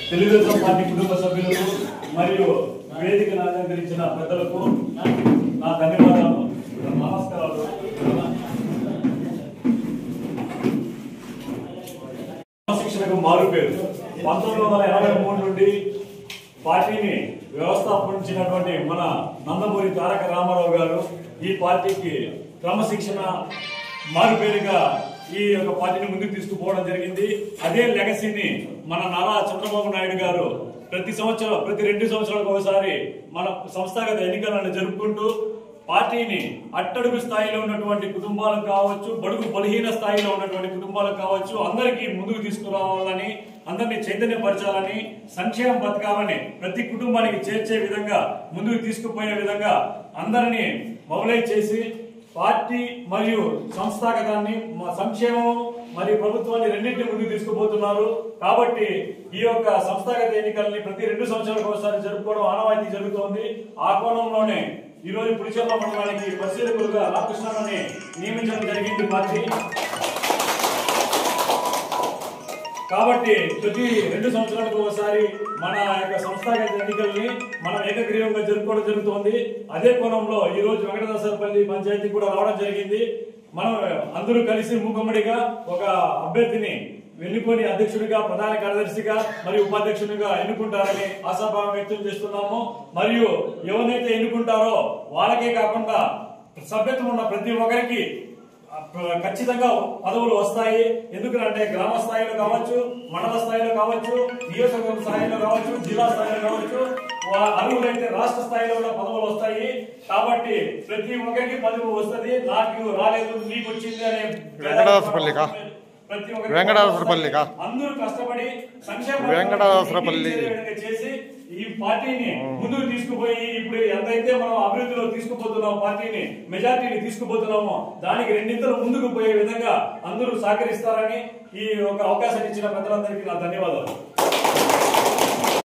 Telugu Desam party కుటుంబ సభ్యులకు మరియు వేదికను అలంకరించిన పెద్దలకు నా ధన్యవాదాలు, నమస్కారాలు. క్రమశిక్షణకు మారుపేరు 1983 నుండి పార్టీని వ్యవస్థాపించినటువంటి మన నందమూరి తారక రామారావు గారు ఈ పార్టీకి క్రమశిక్షణ మారుపేరుగా ఈ యొక్క పార్టీని ముందుకు తీసుకుపోవడం జరిగింది. అదే లెగసీని మన నారా చంద్రబాబు నాయుడు గారు ప్రతి 2 సంవత్సరాలకు ఒకసారి మన సంస్థాగత ఎన్నికలను జరుపుకుంటూ పార్టీని అట్టడుగు స్థాయిలో ఉన్నటువంటి కుటుంబాలకు కావచ్చు, బడుగు బలహీన స్థాయిలో ఉన్నటువంటి కుటుంబాలకు కావచ్చు, అందరికీ ముందుకు తీసుకురావాలని, అందరినీ చైతన్యపరచాలని, సంక్షేమ పథకాలని ప్రతి కుటుంబానికి చేర్చే విధంగా ముందుకు తీసుకుపోయే విధంగా అందరినీ మొబిలైజ్ చేసి పార్టీ మరియు సంస్థాగతాన్ని, సంక్షేమం మరియు ప్రభుత్వాన్ని రెండింటిని ముందుకు తీసుకుపోతున్నారు. కాబట్టి ఈ యొక్క సంస్థాగత ఎన్నికల్ని ప్రతి 2 సంవత్సరాలకు ఒకసారి జరుపుకోవడం ఆనవాయితీ జరుగుతోంది. ఆ కోణంలోనే ఈ రోజు పులిచెర్ల మండలానికి పరిశీలకులుగా రామకృష్ణని నియమించడం జరిగింది పార్టీ. కాబట్టి ప్రతి 2 సంవత్సరాలకు ఒకసారి మన యొక్క సంస్థాగత ఎన్నికల్ని మనం ఏకగ్రీవంగా జరుపుకోవడం జరుగుతోంది. అదే కోణంలో ఈ రోజు వెంకటదాసరపల్లి పంచాయతీ కూడా రావడం జరిగింది. మనం అందరూ కలిసి మూకమ్మడిగా ఒక అభ్యర్థిని ఎన్నుకొని అధ్యక్షుడిగా, ప్రధాన కార్యదర్శిగా మరియు ఉపాధ్యక్షుడిగా ఎన్నుకుంటారని ఆశాభావం వ్యక్తం చేస్తున్నాము. మరియు ఎవరైతే ఎన్నుకుంటారో వాళ్ళకే కాకుండా సభ్యత్వం ఉన్న ప్రతి ఒక్కరికి ఖచ్చితంగా పదవులు వస్తాయి. ఎందుకంటే గ్రామ స్థాయిలో కావచ్చు, మండల స్థాయిలో కావచ్చు, నియోజకవర్గ స్థాయిలో కావచ్చు, జిల్లా స్థాయిలో కావచ్చు, అర్హులైతే రాష్ట్ర స్థాయిలో కూడా పదవులు వస్తాయి. కాబట్టి ప్రతి ఒక్కరికి పదవి వస్తుంది. నాకు రాలేదు, నీకు వచ్చింది అనే వెంకటాచలపల్లిగా అందరూ కష్టపడి సంక్షేమ చేసి ఈ పార్టీని ముందుకు తీసుకుపోయి ఇప్పుడు ఎంతైతే మనం అభివృద్ధిలో తీసుకుపోతున్నాం, పార్టీని మెజార్టీని తీసుకుపోతున్నామో దానికి 2 ముందుకు పోయే విధంగా అందరూ సహకరిస్తారని ఈ ఒక అవకాశం ఇచ్చిన పెద్దలందరికీ నా ధన్యవాదాలు.